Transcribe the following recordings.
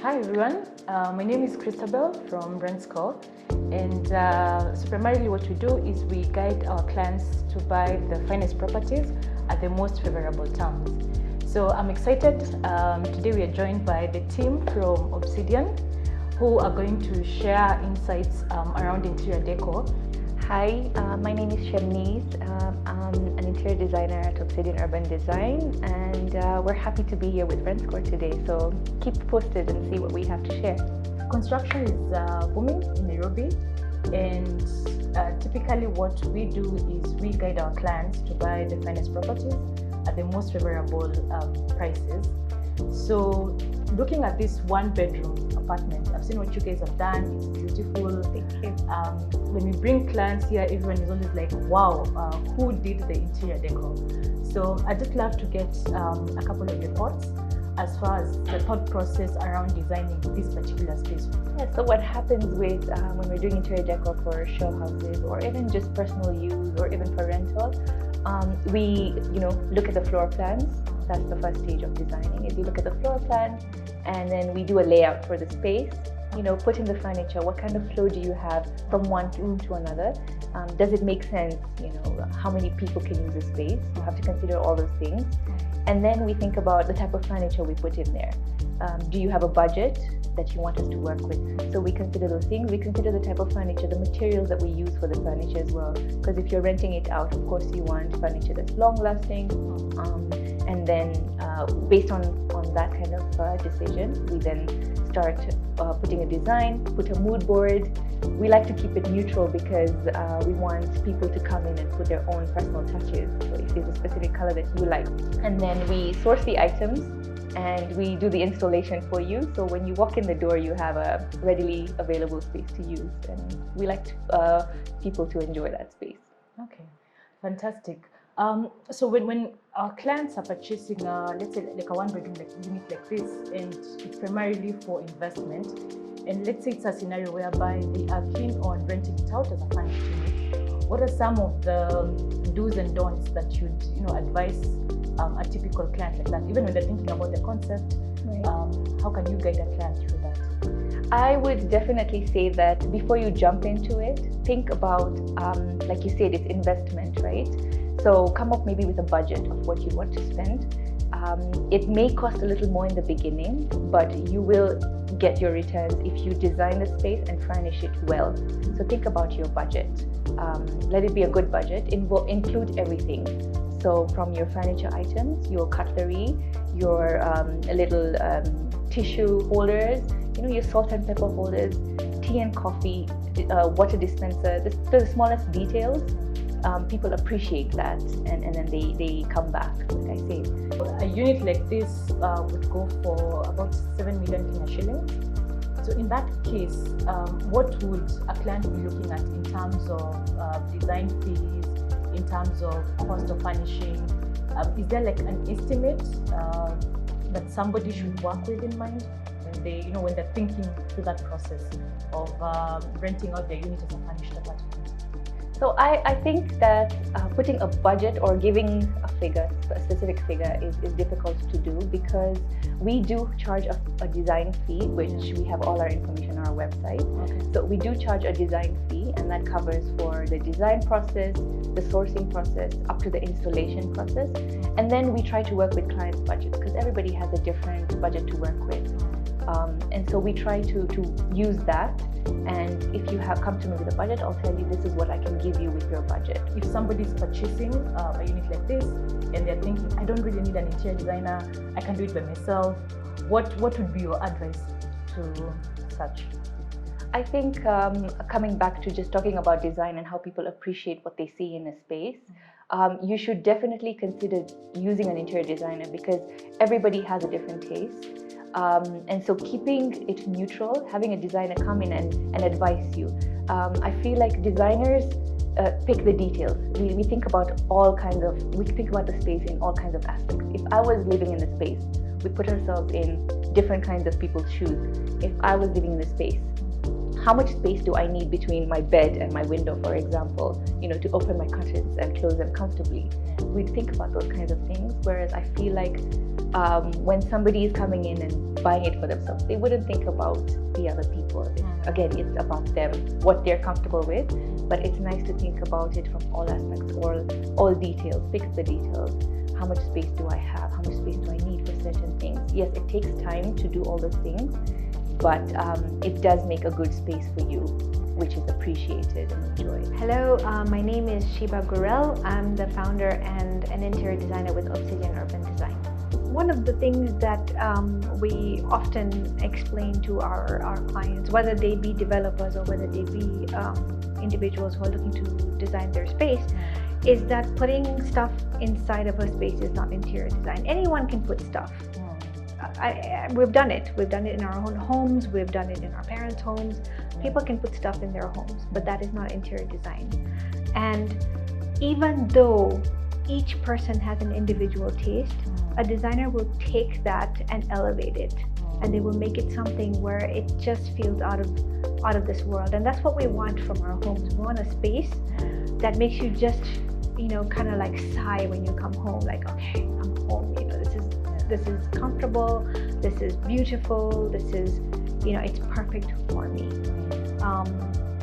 Hi everyone, my name is Christabel from Rentscore, and so primarily what we do is we guide our clients to buy the finest properties at the most favorable terms. So I'm excited. Today we are joined by the team from Obsidian who are going to share insights around interior decor. Hi, my name is Shemniz. I'm an interior designer at Obsidian Urban Design, and we're happy to be here with Rentscore today. So keep posted and see what we have to share. Construction is booming in Nairobi, and typically what we do is we guide our clients to buy the finest properties at the most favorable prices. So looking at this one-bedroom apartment, I've seen what you guys have done. It's beautiful. Thank you. When we bring clients here, everyone is always like, wow, who did the interior decor? So I'd just love to get a couple of your thoughts as far as the thought process around designing this particular space. Yeah, so what happens with when we're doing interior decor for show houses or even just personal use or even for rental, we look at the floor plans. That's the first stage of designing. Is you look at the floor plan, and then we do a layout for the space. Put in the furniture. What kind of flow do you have from one room to another? Does it make sense? How many people can use the space? You have to consider all those things. And then we think about the type of furniture we put in there. Do you have a budget that you want us to work with? So we consider those things. We consider the type of furniture, the materials that we use for the furniture as well. Because if you're renting it out, of course you want furniture that's long lasting. And then based on that kind of decision, we then start putting a design, put a mood board. We like to keep it neutral because we want people to come in and put their own personal touches. So if there's a specific color that you like. And then we source the items and we do the installation for you. So when you walk in the door, you have a readily available space to use. And we like people to enjoy that space. Okay, fantastic. So when our clients are purchasing, let's say like a one-bedroom unit like this, and it's primarily for investment, and let's say it's a scenario whereby they are keen on renting it out as a furnished unit, what are some of the do's and don'ts that you'd advise a typical client like that, even when they're thinking about the concept? Right. How can you guide a client through that? I would definitely say that before you jump into it, think about, like you said, it's investment, right? So come up maybe with a budget of what you want to spend. It may cost a little more in the beginning, but you will get your returns if you design the space and furnish it well. So think about your budget. Let it be a good budget. Include everything. So from your furniture items, your cutlery, your little tissue holders, your salt and pepper holders, tea and coffee, water dispenser, the smallest details. People appreciate that, and then they come back, like I say. A unit like this would go for about 7 million Kenya shillings. So in that case, what would a client be looking at in terms of design fees, in terms of cost of furnishing? Is there like an estimate that somebody should work with in mind when when they're thinking through that process of renting out their unit as a furnished apartment? So I think that putting a budget or giving a specific figure is difficult to do, because we do charge a design fee, which we have all our information on our website. Okay. So we do charge a design fee, and that covers for the design process, the sourcing process, up to the installation process. And then we try to work with clients' budgets, because everybody has a different budget to work with. And so we try to use that. And if you have come to me with a budget, I'll tell you this is what I can give you with your budget. If somebody's purchasing a unit like this and they're thinking, I don't really need an interior designer, I can do it by myself, what would be your advice to such? I think coming back to just talking about design and how people appreciate what they see in a space, you should definitely consider using an interior designer, because everybody has a different taste. And so keeping it neutral, having a designer come in and advise you. I feel like designers pick the details. We think about we think about the space in all kinds of aspects. If I was living in the space, we put ourselves in different kinds of people's shoes. If I was living in the space, how much space do I need between my bed and my window, for example, to open my curtains and close them comfortably? We'd think about those kinds of things. Whereas I feel like when somebody is coming in and buying it for themselves, they wouldn't think about the other people. Again, it's about them, what they're comfortable with. But it's nice to think about it from all aspects, all details, fix the details. How much space do I have? How much space do I need for certain things? Yes, it takes time to do all those things, but it does make a good space for you, which is appreciated and enjoyed. Hello, my name is Shiba Gurel. I'm the founder and an interior designer with Obsidian Urban Design. One of the things that we often explain to our clients, whether they be developers or whether they be individuals who are looking to design their space, is that putting stuff inside of a space is not interior design. Anyone can put stuff. We've done it. We've done it in our own homes. We've done it in our parents' homes. People can put stuff in their homes, but that is not interior design. And even though each person has an individual taste, a designer will take that and elevate it, and they will make it something where it just feels out of this world. And that's what we want from our homes. We want a space that makes you just, kind of like sigh when you come home, like, okay, I'm home. This is comfortable. This is beautiful. This is, it's perfect for me.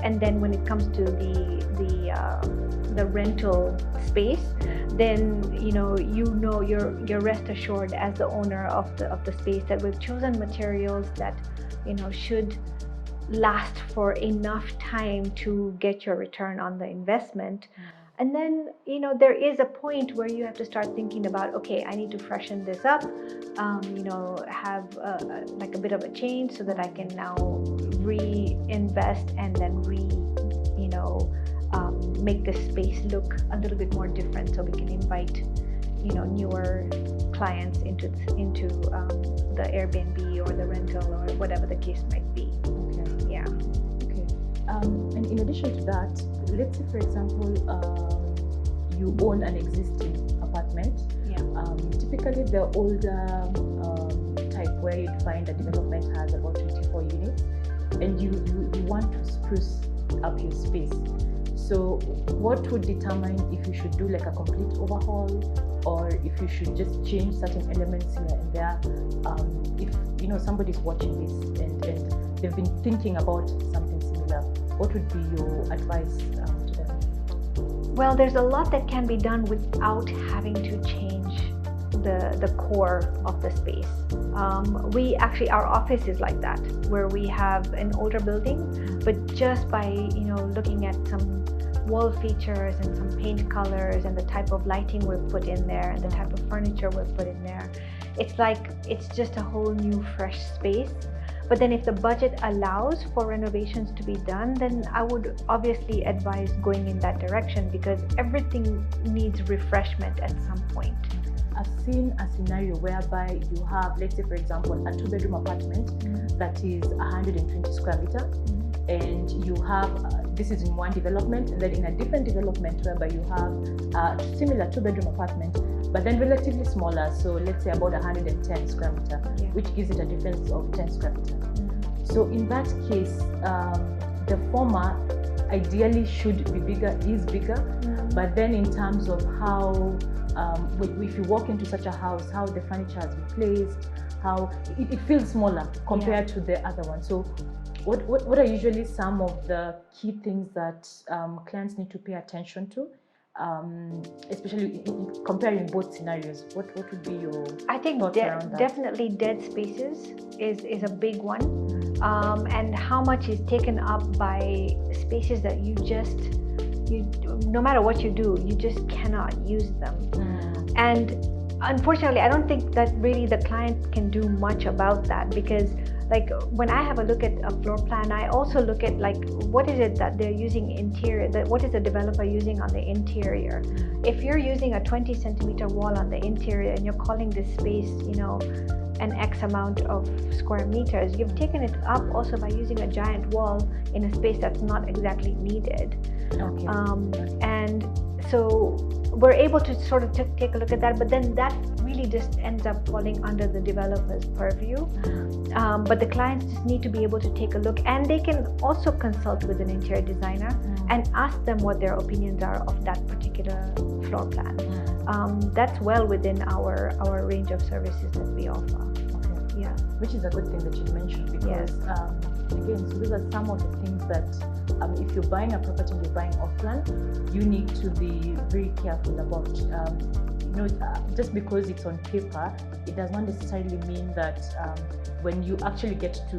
And then when it comes to the rental space, then you're rest assured as the owner of the space that we've chosen materials that should last for enough time to get your return on the investment. And then there is a point where you have to start thinking about, okay, I need to freshen this up, have like a bit of a change so that I can now reinvest and then make the space look a little bit more different, so we can invite newer clients into the Airbnb or the rental or whatever the case might be. Okay. Yeah. Okay. And in addition to that, let's say, for example, you own an existing apartment. Yeah. Typically, the older type where you'd find a development has about 24 units, and you want to spruce up your space. So what would determine if you should do like a complete overhaul, or if you should just change certain elements here and there? If somebody's watching this and they've been thinking about something similar, what would be your advice to them? Well, there's a lot that can be done without having to change the core of the space. Our office is like that, where we have an older building, but just by looking at some wall features and some paint colors and the type of lighting we've put in there and the type of furniture we've put in there, it's just a whole new fresh space. But then if the budget allows for renovations to be done, then I would obviously advise going in that direction, because everything needs refreshment at some point. I've seen a scenario whereby you have, let's say, for example, a 2-bedroom apartment that is 120 square meter, and you have, this is in one development, and then in a different development whereby you have a similar 2-bedroom apartment, but then relatively smaller, so let's say about 110 square meter, which gives it a difference of 10 square meter. So in that case, the former ideally should be bigger, is bigger, but then in terms of how, if you walk into such a house, how the furniture has been placed, how it feels smaller compared to the other one. So what are usually some of the key things that clients need to pay attention to? Especially comparing both scenarios, what would be your thoughts around that? Definitely dead spaces is a big one, and how much is taken up by spaces that you no matter what you do, you just cannot use them. And unfortunately, I don't think that really the client can do much about that, because like when I have a look at a floor plan, I also look at like what is it that they're using interior, what is the developer using on the interior. If you're using a 20 centimeter wall on the interior and you're calling this space an X amount of square meters, you've taken it up also by using a giant wall in a space that's not exactly needed. Okay. And so we're able to sort of take a look at that, but then that really just ends up falling under the developer's purview. But but the clients just need to be able to take a look, and they can also consult with an interior designer and ask them what their opinions are of that particular floor plan. That's well within our range of services that we offer. Okay. Yeah, Which is a good thing that you mentioned, because again, so these are some of the things that if you're buying a property and you're buying off plan, you need to be very careful about. Just because it's on paper, it does not necessarily mean that when you actually get to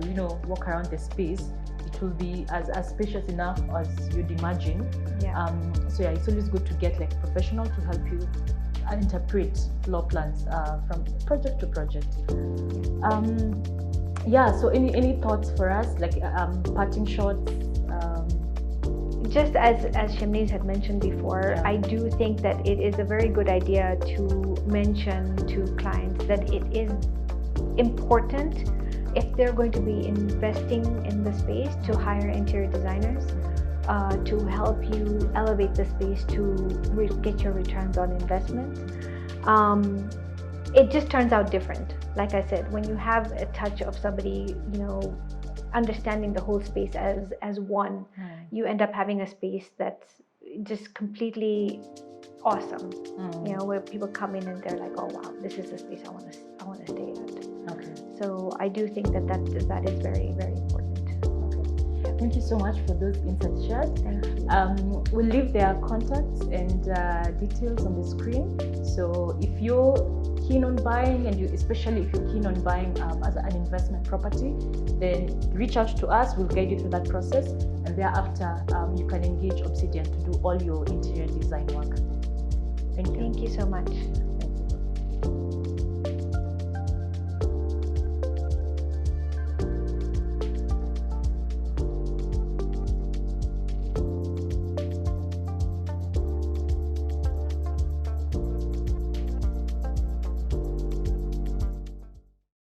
walk around the space, it will be as spacious enough as you'd imagine. So yeah, it's always good to get like professional to help you interpret floor plans from project to project. So any thoughts for us, like parting shots? Just as Shamneez had mentioned before, I do think that it is a very good idea to mention to clients that it is important, if they're going to be investing in the space, to hire interior designers to help you elevate the space to get your returns on investment. It just turns out different. Like I said, when you have a touch of somebody, understanding the whole space as one, you end up having a space that's just completely awesome. Where people come in and they're like, oh wow, this is the space I want to stay at. Okay. So I do think that is very, very important. Okay. Thank you so much for those insights shared. Thank you. We'll leave their contacts and details on the screen. So if you're keen on buying, and especially if you're keen on buying as an investment property, then reach out to us. We'll guide you through that process, and thereafter you can engage Obsidian to do all your interior design work. Thank you. Thank you so much.